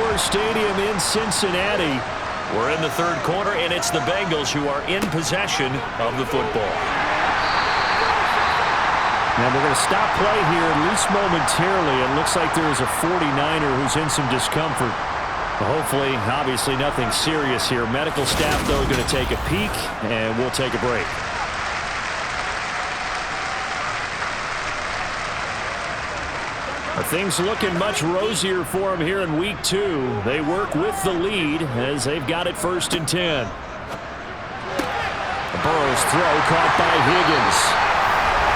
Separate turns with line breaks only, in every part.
Concourse Stadium in Cincinnati. We're in the third quarter, and it's the Bengals who are in possession of the football. Now we're going to stop play here, at least momentarily. It looks like there is a 49er who's in some discomfort. Hopefully, obviously nothing serious here. Medical staff, though, going to take a peek, and we'll take a break. Things looking much rosier for them here in week 2. They work with the lead as they've got it 1st and 10. Burrow's throw caught by Higgins.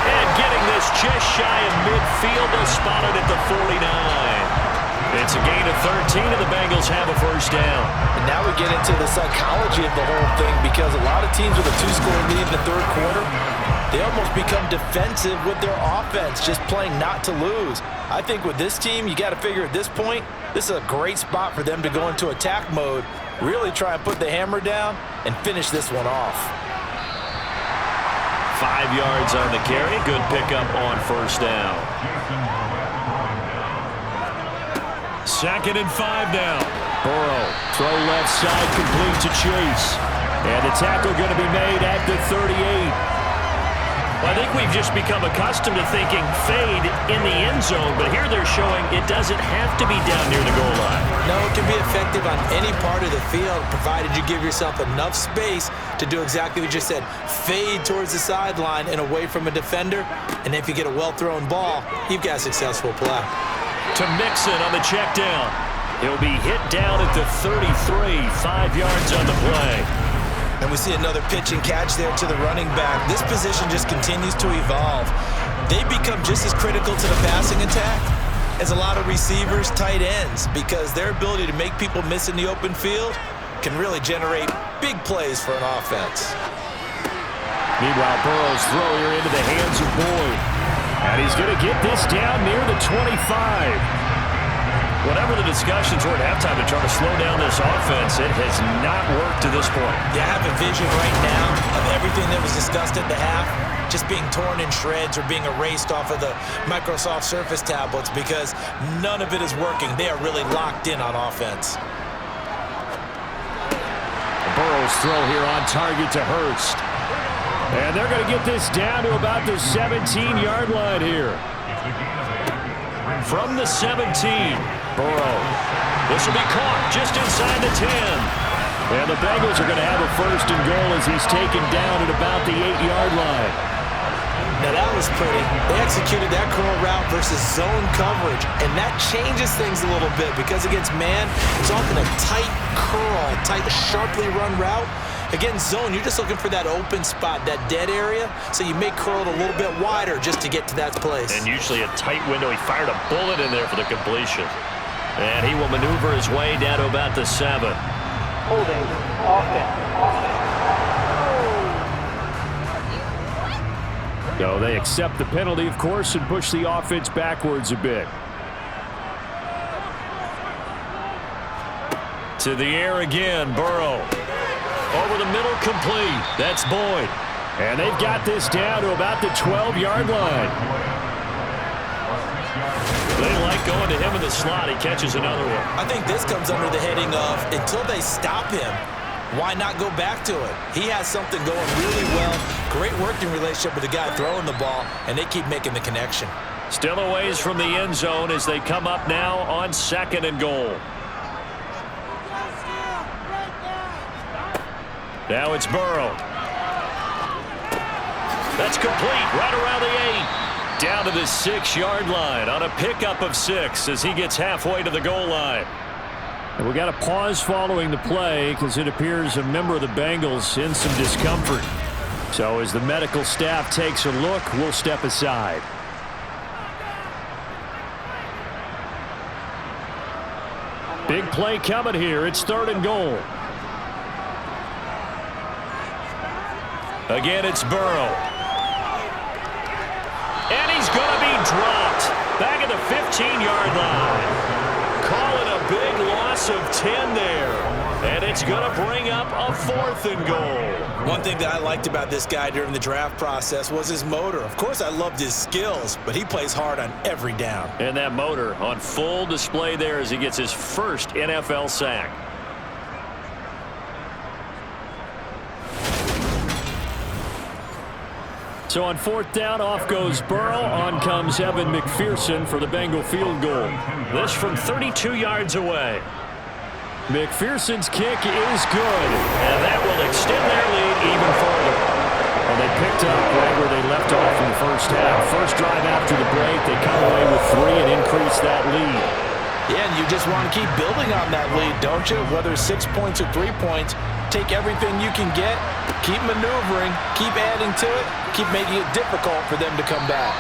And getting this just shy of midfield, they'll spot it at the 49. It's a gain of 13, and the Bengals have a 1st down.
And now we get into the psychology of the whole thing, because a lot of teams with a 2-score lead in the third quarter, they almost become defensive with their offense, just playing not to lose. I think with this team, you got to figure at this point, this is a great spot for them to go into attack mode, really try and put the hammer down and finish this one off.
5 yards on the carry. Good pickup on 1st down. 2nd and 5 now. Burrow, throw left side, complete to Chase. And the tackle going to be made at the 38. Well, I think we've just become accustomed to thinking fade in the end zone, but here they're showing it doesn't have to be down near the goal line.
No, it can be effective on any part of the field, provided you give yourself enough space to do exactly what you just said. Fade towards the sideline and away from a defender, and if you get a well-thrown ball, you've got a successful play.
To Mixon on the check down. He'll be hit down at the 33, 5 yards on the play.
And we see another pitch and catch there to the running back. This position just continues to evolve. They become just as critical to the passing attack as a lot of receivers, tight ends, because their ability to make people miss in the open field can really generate big plays for an offense.
Meanwhile, Burrow's throw here into the hands of Boyd. And he's going to get this down near the 25. Whatever the discussions were at halftime to try to slow down this offense, it has not worked to this point.
Yeah, I have a vision right now of everything that was discussed at the half just being torn in shreds or being erased off of the Microsoft Surface tablets, because none of it is working. They are really locked in on offense.
Burrow's throw here on target to Hurst. And they're going to get this down to about the 17-yard line here. From the 17, Burrow. This will be caught just inside the 10. And the Bengals are going to have a 1st and goal as he's taken down at about the 8-yard line.
Now that was pretty. They executed that curl route versus zone coverage, and that changes things a little bit, because against man, it's often a tight curl, tight, sharply run route. Against zone, you're just looking for that open spot, that dead area, so you may curl it a little bit wider just to get to that place. And
usually a tight window. He fired a bullet in there for the completion. And he will maneuver his way down to about the 7.
Holding, offense.
So they accept the penalty, of course, and push the offense backwards a bit. To the air again, Burrow. Over the middle, complete. That's Boyd. And they've got this down to about the 12-yard line. They like going to him in the slot. He catches another one.
I think this comes under the heading of, until they stop him, why not go back to it? He has something going really well. Great working relationship with the guy throwing the ball, and they keep making the connection.
Still a ways from the end zone as they come up now on 2nd and goal. Now it's Burrow. That's complete right around the 8. Down to the 6-yard line on a pickup of 6 as he gets halfway to the goal line. And we got a pause following the play because it appears a member of the Bengals in some discomfort. So as the medical staff takes a look, we'll step aside. Big play coming here. It's 3rd and goal. Again, it's Burrow. And he's going to be dropped back at the 15-yard line. Calling a big loss of 10 there. And it's going to bring up a 4th and goal.
One thing that I liked about this guy during the draft process was his motor. Of course, I loved his skills, but he plays hard on every down.
And that motor on full display there as he gets his first NFL sack. So on 4th down, off goes Burrow. On comes Evan McPherson for the Bengal field goal. This from 32 yards away. McPherson's kick is good, and that will extend their lead even further. And they picked up right where they left off in the first half. First drive after the break, they come away with 3 and increase that lead.
Yeah, and you just want to keep building on that lead, don't you? Whether it's 6 points or 3 points, take everything you can get, keep maneuvering, keep adding to it, keep making it difficult for them to come back.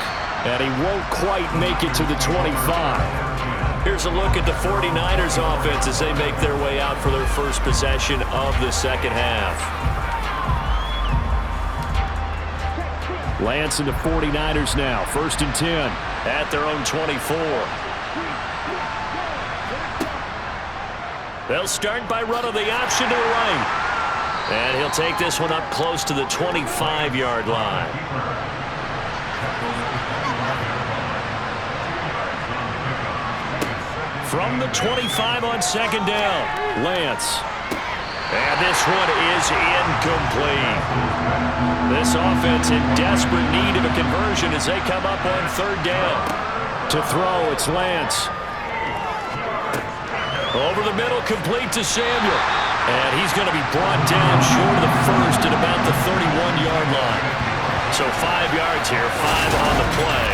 And he won't quite make it to the 25. Here's a look at the 49ers offense as they make their way out for their first possession of the second half. Lance and the 49ers now, 1st and 10 at their own 24. They'll start by running the option to the right. And he'll take this one up close to the 25-yard line. From the 25 on 2nd down, Lance. And this one is incomplete. This offense in desperate need of a conversion as they come up on 3rd down. To throw, it's Lance. Over the middle, complete to Samuel. And he's going to be brought down short of the first at about the 31-yard line. So 5 yards here, 5 on the play.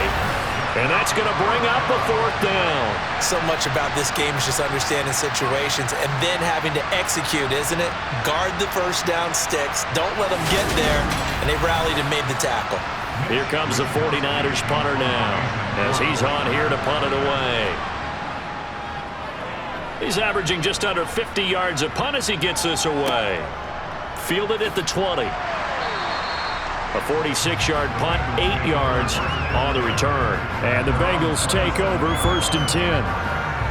And that's going to bring up a 4th down.
So much about this game is just understanding situations and then having to execute, isn't it? Guard the first down sticks. Don't let them get there. And they rallied and made the tackle.
Here comes the 49ers punter now as he's on here to punt it away. He's averaging just under 50 yards a punt as he gets this away. Fielded at the 20. A 46-yard punt, 8 yards on the return. And the Bengals take over 1st and 10.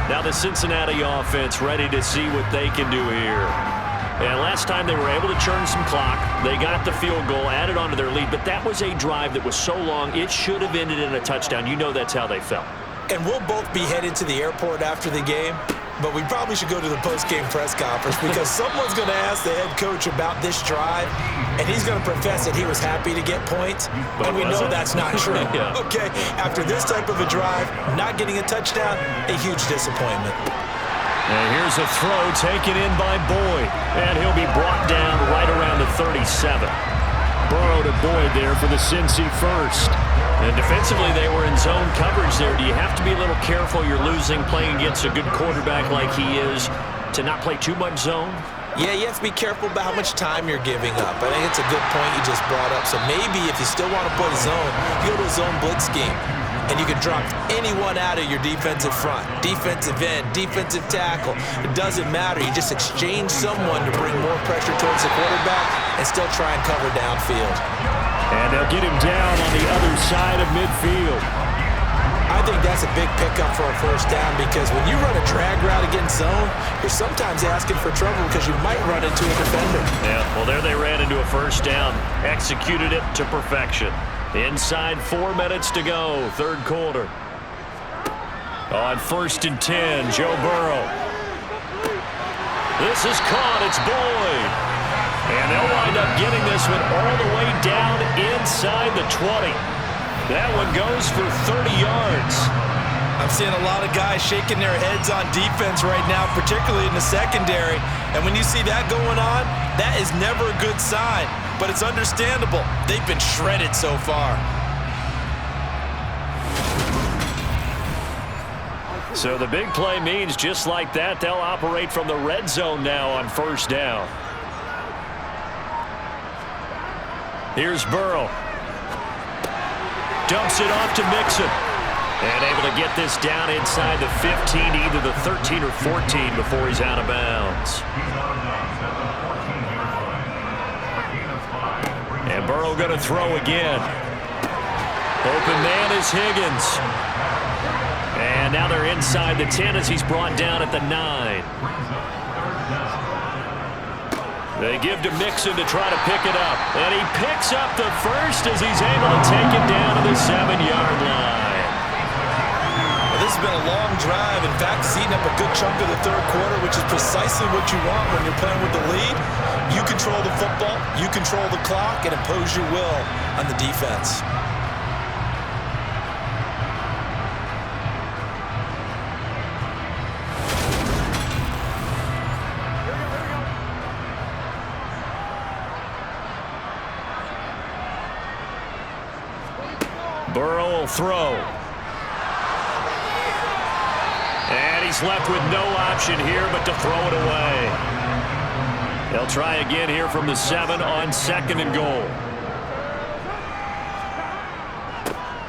Now the Cincinnati offense ready to see what they can do here. And last time they were able to churn some clock. They got the field goal, added onto their lead, but that was a drive that was so long it should have ended in a touchdown. You know that's how they felt.
And we'll both be headed to the airport after the game, but we probably should go to the post-game press conference because someone's going to ask the head coach about this drive, and he's going to profess that he was happy to get points, and we know that's not true.
Yeah.
Okay, after this type of a drive, not getting a touchdown, a huge disappointment.
And here's a throw taken in by Boyd, and he'll be brought down right around the 37. Burrow to Boyd there for the Cincy first. And defensively, they were in zone coverage there. Do you have to be a little careful? You're losing playing against a good quarterback like he is to not play too much zone?
Yeah, you have to be careful about how much time you're giving up. I think it's a good point you just brought up. So maybe if you still want to play zone, you go to a zone blitz scheme. And you can drop anyone out of your defensive front, defensive end, defensive tackle. It doesn't matter. You just exchange someone to bring more pressure towards the quarterback and still try and cover downfield.
And they'll get him down on the other side of midfield.
I think that's a big pickup for a first down because when you run a drag route against zone, you're sometimes asking for trouble because you might run into a defender.
Yeah, well, there they ran into a first down. Executed it to perfection. Inside 4 minutes to go, 3rd quarter. On 1st and 10, Joe Burrow. This is caught. It's Boyd. And they'll wind up getting this one all the way down inside the 20. That one goes for 30 yards.
I'm seeing a lot of guys shaking their heads on defense right now, particularly in the secondary. And when you see that going on, that is never a good sign. But it's understandable. They've been shredded so far.
So the big play means just like that, they'll operate from the red zone now on 1st down. Here's Burrow. Dumps it off to Mixon. And able to get this down inside the 15, either the 13 or 14 before he's out of bounds. And Burrow going to throw again. Open man is Higgins. And now they're inside the 10 as he's brought down at the 9. They give to Mixon to try to pick it up. And he picks up the first as he's able to take it down to the 7-yard line.
Well, this has been a long drive. In fact, it's eaten up a good chunk of the third quarter, which is precisely what you want when you're playing with the lead. You control the football, you control the clock, and impose your will on the defense.
Burrow will throw. And he's left with no option here but to throw it away. They'll try again here from the 7 on 2nd and goal.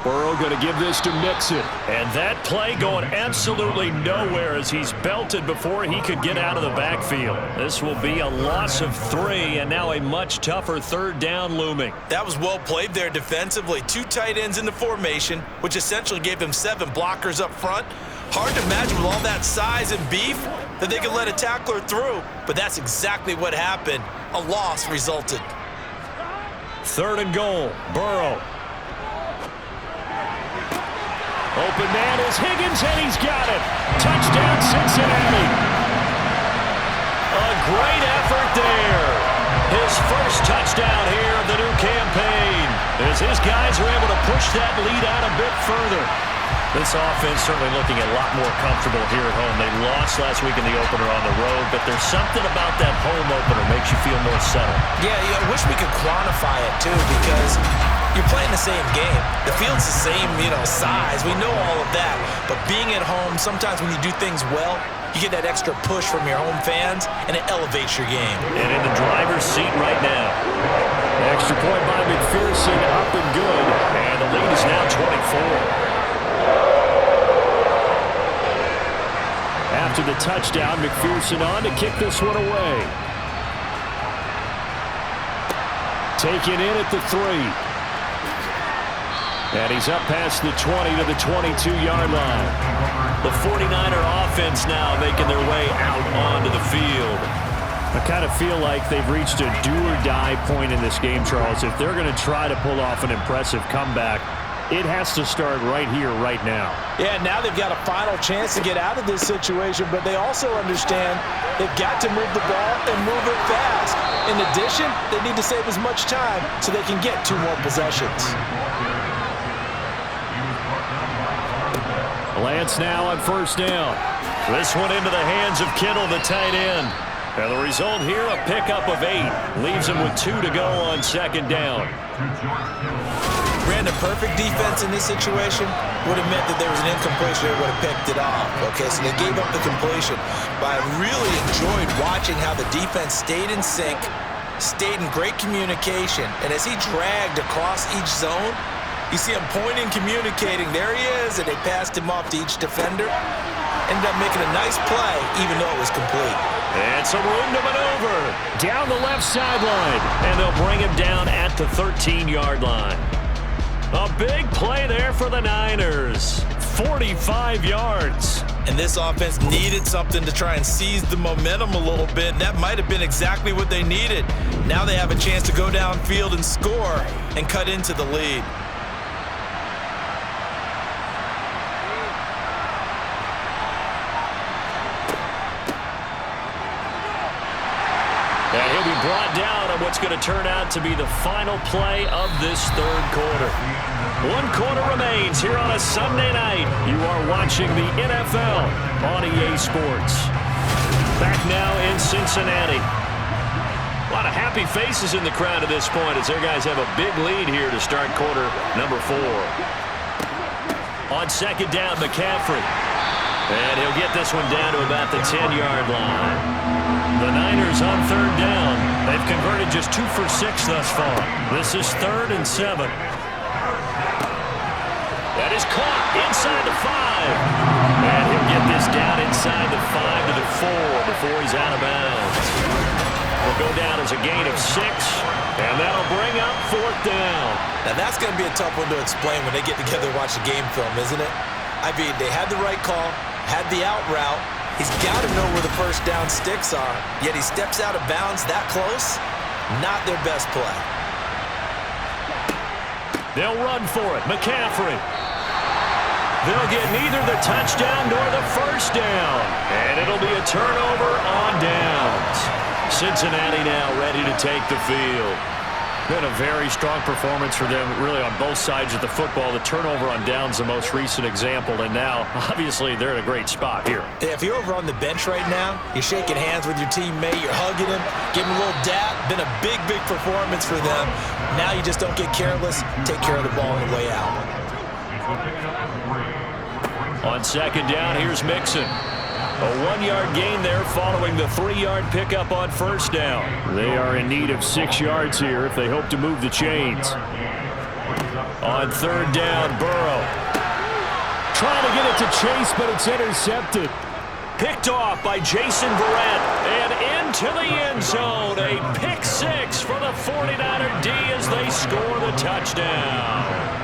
Burrow going to give this to Mixon. And that play going absolutely nowhere as he's belted before he could get out of the backfield. This will be a loss of 3 and now a much tougher 3rd down looming.
That was well played there defensively. 2 tight ends in the formation, which essentially gave them 7 blockers up front. Hard to imagine with all that size and beef that they could let a tackler through, but that's exactly what happened. A loss resulted.
3rd and goal, Burrow. Open man is Higgins, and he's got it. Touchdown, Cincinnati. A great effort there. His first touchdown here of the new campaign as his guys are able to push that lead out a bit further. This offense certainly looking a lot more comfortable here at home. They lost last week in the opener on the road, but there's something about that home opener makes you feel more settled.
Yeah, I wish we could quantify it, too, because you're playing the same game. The field's the same, size. We know all of that. But being at home, sometimes when you do things well, you get that extra push from your home fans, and it elevates your game.
And in the driver's seat right now. Extra point by McPherson, up and good. And the lead is now 24. After the touchdown, McPherson on to kick this one away. Taken in at the 3. And he's up past the 20 to the 22-yard line. The 49er offense now making their way out onto the field. I kind of feel like they've reached a do-or-die point in this game, Charles. If they're going to try to pull off an impressive comeback, it has to start right here, right now.
Yeah, now they've got a final chance to get out of this situation, but they also understand they've got to move the ball and move it fast. In addition, they need to save as much time so they can get 2 more possessions.
Lance now on 1st down. This one into the hands of Kittle, the tight end. And the result here, a pickup of 8. Leaves him with 2 to go on 2nd down.
Brandon, perfect defense in this situation would have meant that there was an incompletion. They would have picked it off. Okay, so they gave up the completion. But I really enjoyed watching how the defense stayed in sync, stayed in great communication. And as he dragged across each zone, you see him pointing, communicating. There he is, and they passed him off to each defender. Ended up making a nice play, even though it was complete.
And some room to maneuver down the left sideline. And they'll bring him down at the 13-yard line. A big play there for the Niners. 45 yards.
And this offense needed something to try and seize the momentum a little bit. And that might have been exactly what they needed. Now they have a chance to go downfield and score and cut into the lead.
And he'll be brought down on what's going to turn out to be the final play of this 3rd quarter. 1 quarter remains here on a Sunday night. You are watching the NFL on EA Sports. Back now in Cincinnati. A lot of happy faces in the crowd at this point as their guys have a big lead here to start quarter number 4. On 2nd down, McCaffrey. And he'll get this one down to about the 10-yard line. The Niners on 3rd down. They've converted just 2 for 6 thus far. This is 3rd and 7. That is caught inside the 5. And he'll get this down inside the 5 to the 4 before he's out of bounds. Will go down as a gain of 6. And that'll bring up 4th down.
Now that's going to be a tough one to explain when they get together and watch the game film, isn't it? I mean, they had the right call, had the out route. He's got to know where the first down sticks are, yet he steps out of bounds that close. Not their best play.
They'll run for it. McCaffrey. They'll get neither the touchdown nor the first down. And it'll be a turnover on downs. Cincinnati now ready to take the field. Been a very strong performance for them, really, on both sides of the football. The turnover on downs, the most recent example, and now, obviously, they're in a great spot here.
Yeah, if you're over on the bench right now, you're shaking hands with your teammate, you're hugging him, giving him a little dap. Been a big, big performance for them. Now you just don't get careless. Take care of the ball on the way out.
On second down, here's Mixon. A 1-yard gain there following the 3-yard pickup on first down. They are in need of 6 yards here if they hope to move the chains. On third down, Burrow. Trying to get it to Chase, but it's intercepted. Picked off by Jason Verrett. And into the end zone. A pick six for the 49er D as they score the touchdown.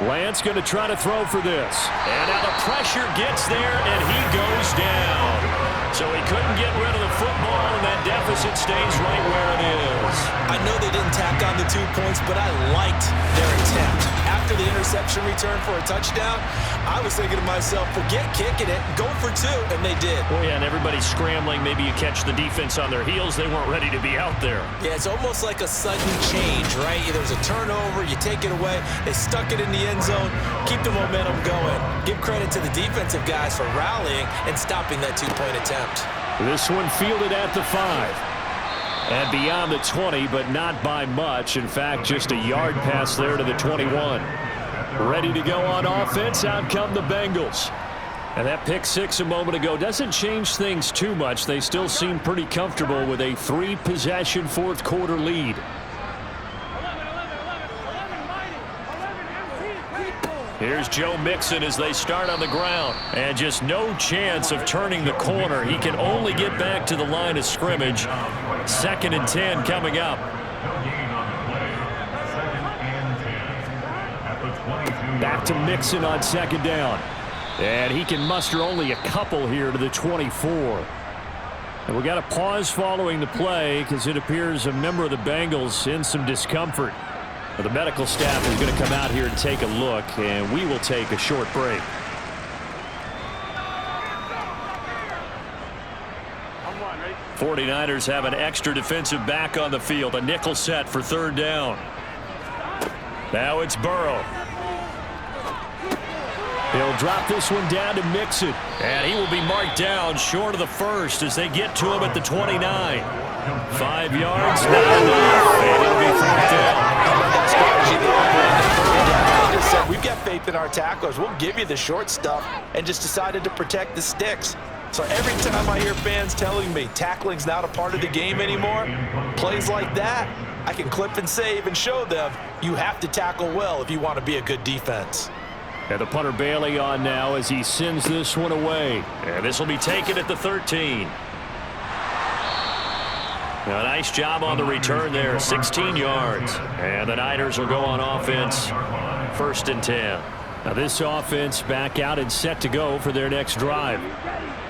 Lance going to try to throw for this. And now the pressure gets there, and he goes down. So he couldn't get rid of the football, and that deficit stays right where it is.
I know they didn't tack on the 2 points, but I liked their attempt. After the interception return for a touchdown, I was thinking to myself, forget kicking it, go for 2, and they did.
Oh, yeah, and everybody's scrambling. Maybe you catch the defense on their heels. They weren't ready to be out there.
Yeah, it's almost like a sudden change, right? There's a turnover, you take it away, they stuck it in the end zone, keep the momentum going. Give credit to the defensive guys for rallying and stopping that 2-point attempt.
This one fielded at the 5. And beyond the 20, but not by much. In fact, just a yard pass there to the 21. Ready to go on offense. Out come the Bengals. And that pick six a moment ago doesn't change things too much. They still seem pretty comfortable with a 3-possession fourth-quarter lead. Here's Joe Mixon as they start on the ground. And just no chance of turning the corner. He can only get back to the line of scrimmage. 2nd and 10 coming up. Back to Mixon on second down. And he can muster only a couple here to the 24. And we got a pause following the play because it appears a member of the Bengals in some discomfort. The medical staff is going to come out here and take a look, and we will take a short break.
Ready?
49ers have an extra defensive back on the field, a nickel set for third down. Now it's Burrow. He'll drop this one down to Mixon, and he will be marked down short of the first as they get to him at the 29. 5 yards, not enough, and it'll be fourth down.
They just said, we've got faith in our tacklers. We'll give you the short stuff, and just decided to protect the sticks. So every time I hear fans telling me tackling's not a part of the game anymore, plays like that, I can clip and save and show them you have to tackle well if you want to be a good defense.
And the punter Bailey on now as he sends this one away. And this will be taken at the 13. Now, a nice job on the return there, 16 yards. And the Niners will go on offense, 1st and 10. Now, this offense back out and set to go for their next drive.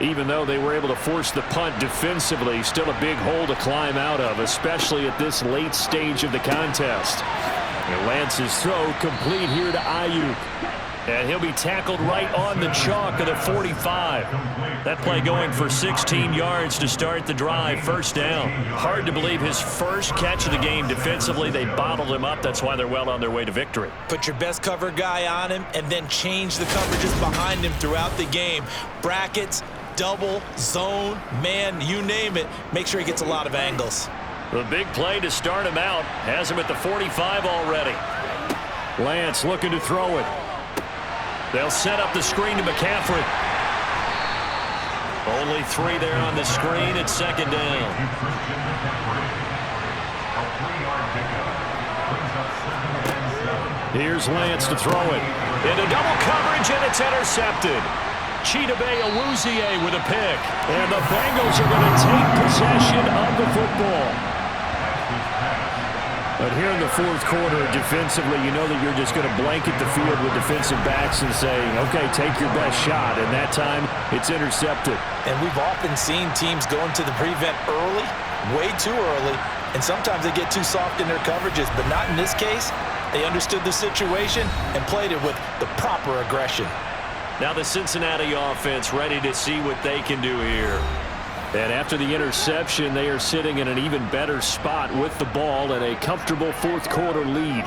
Even though they were able to force the punt defensively, still a big hole to climb out of, especially at this late stage of the contest. And Lance's throw complete here to Ayuk. And he'll be tackled right on the chalk of the 45. That play going for 16 yards to start the drive, 1st down. Hard to believe his first catch of the game defensively. They bottled him up. That's why they're well on their way to victory.
Put your best cover guy on him and then change the coverages behind him throughout the game. Brackets, double, zone, man, you name it. Make sure he gets a lot of angles.
The big play to start him out has him at the 45 already. Lance looking to throw it. They'll set up the screen to McCaffrey. Only 3 there on the screen at 2nd down. Here's Lance to throw it. Into double coverage, and it's intercepted. Chidobe Awuzie with a pick. And the Bengals are going to take possession of the football. But here in the fourth quarter, defensively, you know that you're just going to blanket the field with defensive backs and say, okay, take your best shot. And that time, it's intercepted.
And we've often seen teams go into the prevent early, way too early, and sometimes they get too soft in their coverages. But not in this case. They understood the situation and played it with the proper aggression.
Now the Cincinnati offense ready to see what they can do here. And after the interception, they are sitting in an even better spot with the ball and a comfortable fourth quarter lead.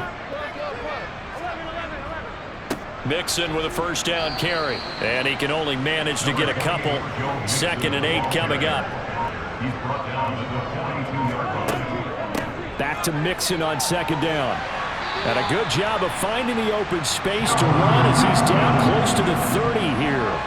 Mixon with a first down carry. And he can only manage to get a couple. 2nd and 8 coming up. Back to Mixon on 2nd down. And a good job of finding the open space to run as he's down close to the 30 here.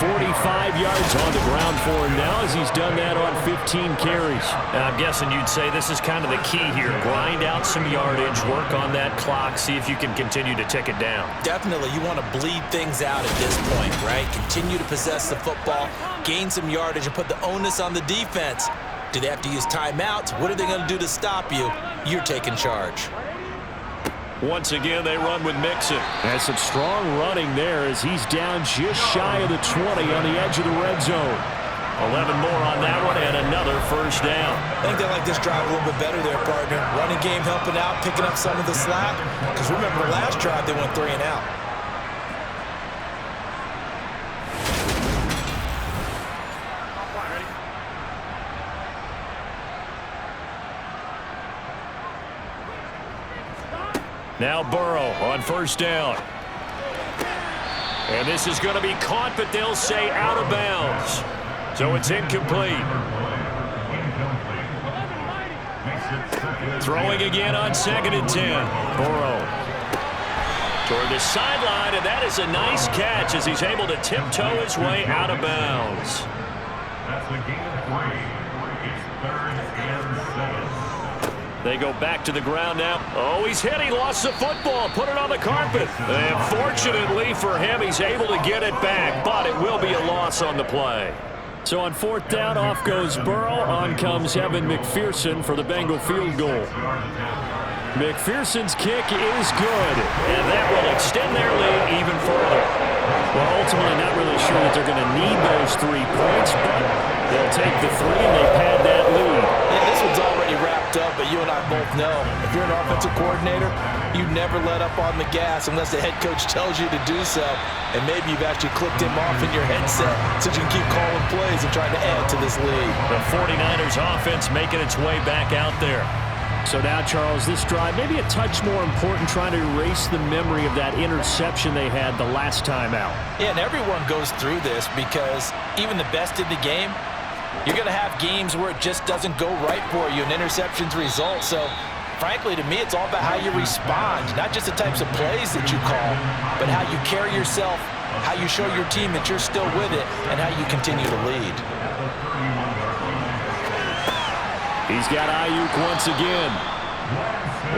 45 yards on the ground for him now as he's done that on 15 carries.
And I'm guessing you'd say this is kind of the key here. Grind out some yardage, work on that clock, see if you can continue to tick it down.
Definitely, you want to bleed things out at this point, right? Continue to possess the football, gain some yardage, and put the onus on the defense. Do they have to use timeouts? What are they going to do to stop you? You're taking charge.
Once again, they run with Mixon. And some strong running there as he's down just shy of the 20 on the edge of the red zone. 11 more on that one and another first down.
I think they like this drive a little bit better there, partner. Running game helping out, picking up some of the slack. Because remember, the last drive they went 3 and out.
Now Burrow on first down. And this is going to be caught, but they'll say out of bounds. So it's incomplete. Throwing again on 2nd and 10. Burrow toward the sideline, and that is a nice catch as he's able to tiptoe his way out of bounds. That's the game of play. It's 3rd and 7. They go back to the ground now. Oh, he's hit. He lost the football. Put it on the carpet. And fortunately for him, he's able to get it back, but it will be a loss on the play. So on 4th down, off goes Burrow. On comes Evan McPherson for the Bengal field goal. McPherson's kick is good, and that will extend their lead even further. Well, ultimately, not really sure that they're going to need those 3 points, but they'll take the 3 and they pad that lead.
Yeah, this one's already wrapped up, but you and I both know if you're an offensive coordinator, you never let up on the gas unless the head coach tells you to do so. And maybe you've actually clicked him off in your headset so you can keep calling plays and trying to add to this lead.
The 49ers offense making its way back out there. So now, Charles, this drive maybe a touch more important, trying to erase the memory of that interception they had the last time out.
Yeah, and everyone goes through this because even the best in the game, you're going to have games where it just doesn't go right for you and interceptions result. So, frankly, to me, it's all about how you respond, not just the types of plays that you call, but how you carry yourself, how you show your team that you're still with it, and how you continue to lead.
He's got Ayuk once again.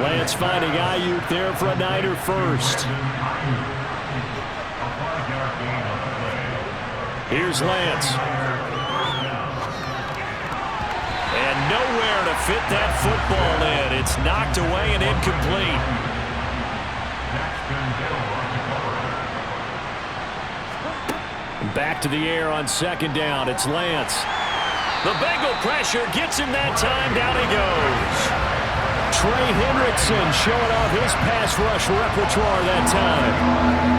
Lance finding Ayuk there for a Niner first. Here's Lance. And nowhere to fit that football in. It's knocked away and incomplete. Back to the air on 2nd down. It's Lance. The Bengal pressure gets him that time. Down he goes. Trey Hendrickson showing off his pass rush repertoire that time.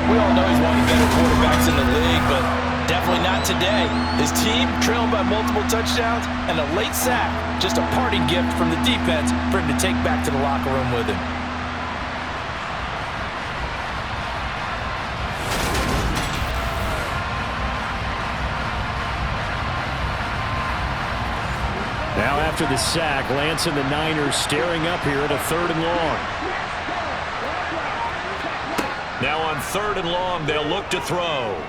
We all know he's one of the better quarterbacks in the league, but definitely not today. His team trailed by multiple touchdowns and a late sack. Just a parting gift from the defense for him to take back to the locker room with him.
Now after the sack, Lance and the Niners staring up here at a 3rd and long. Now on 3rd and long, they'll look to throw.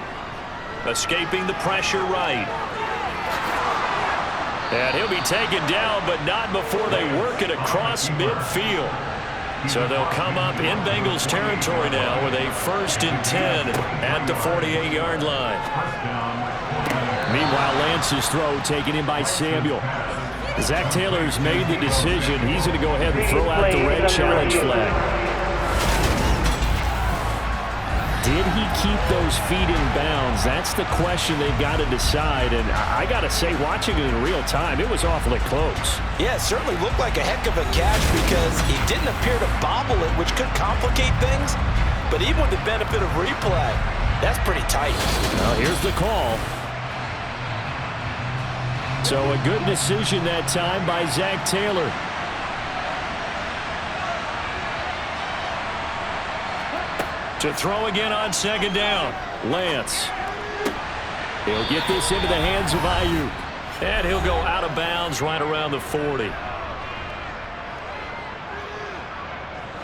Escaping the pressure right. And he'll be taken down, but not before they work it across midfield. So they'll come up in Bengals territory now with a 1st and 10 at the 48-yard line. Meanwhile, Lance's throw taken in by Samuel. Zach Taylor's made the decision. He's going to go ahead and throw out the red challenge flag. Did he keep those feet in bounds? That's the question they've got to decide. And I got to say, watching it in real time, it was awfully close.
Yeah, it certainly looked like a heck of a catch because he didn't appear to bobble it, which could complicate things. But even with the benefit of replay, that's pretty tight.
Well, here's the call. So a good decision that time by Zach Taylor. To throw again on second down. Lance. He'll get this into the hands of Ayuk.
And he'll go out of bounds right around the 40.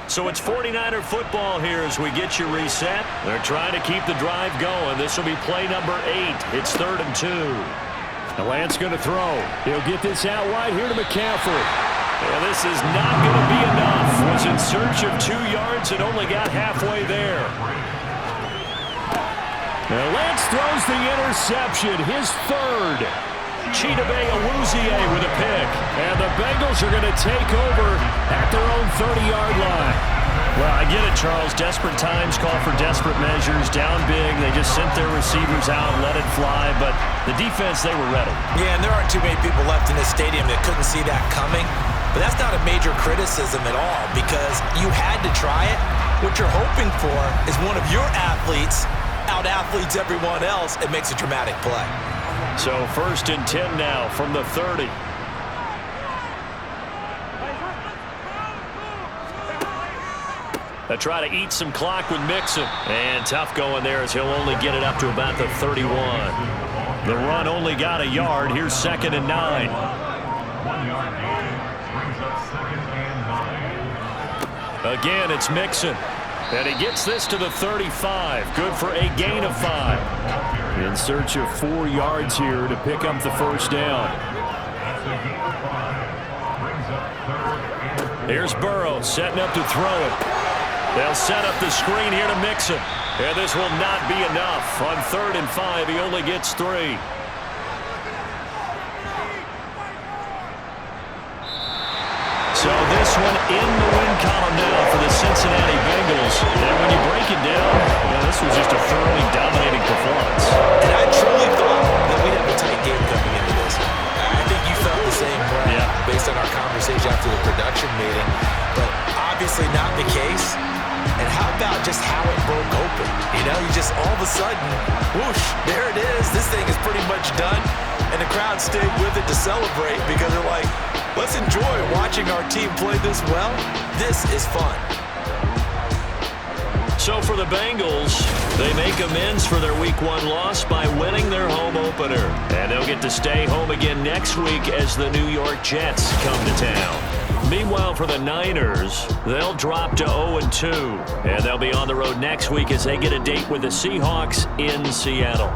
So it's 49er football here as we get you reset. They're trying to keep the drive going. This will be play number 8. It's 3rd and 2.
Now Lance going to throw. He'll get this out wide here to McCaffrey.
And this is not going to be enough. Was in search of 2 yards and only got halfway there.
Now Lance throws the interception, his 3rd.
Chidobe Awuzie with a pick.
And the Bengals are going to take over at their own 30-yard line.
Well, I get it, Charles. Desperate times call for desperate measures. Down big. They just sent their receivers out and let it fly. But the defense, they were ready.
Yeah, and there aren't too many people left in this stadium that couldn't see that coming. But that's not a major criticism at all because you had to try it. What you're hoping for is one of your athletes out-athletes everyone else and makes a dramatic play.
So 1st and 10 now from the 30. They try to eat some clock with Mixon. And tough going there as he'll only get it up to about the 31. The run only got a yard. Here's 2nd and 9.
1 yard gain brings up 2nd and 9.
Again, it's Mixon. And he gets this to the 35. Good for a gain of 5.
In search of 4 yards here to pick up the first down.
Here's Burrow setting up to throw it. They'll set up the screen here to Mixon. And this will not be enough. On 3rd and 5, he only gets 3. So this one in the win column now for the Cincinnati Bengals. And when you break it down, this was just a thoroughly dominating performance.
And I truly thought that we'd have a tight game coming into this. I think you felt the same way based on our conversation after the production meeting. But obviously not the case. And how about just how it broke open? You know, you just all of a sudden, whoosh, there it is. This thing is pretty much done. And the crowd stayed with it to celebrate because they're like, let's enjoy watching our team play this well. This is fun.
So for the Bengals, they make amends for their Week 1 loss by winning their home opener. And they'll get to stay home again next week as the New York Jets come to town. Meanwhile, for the Niners, they'll drop to 0-2. And they'll be on the road next week as they get a date with the Seahawks in Seattle.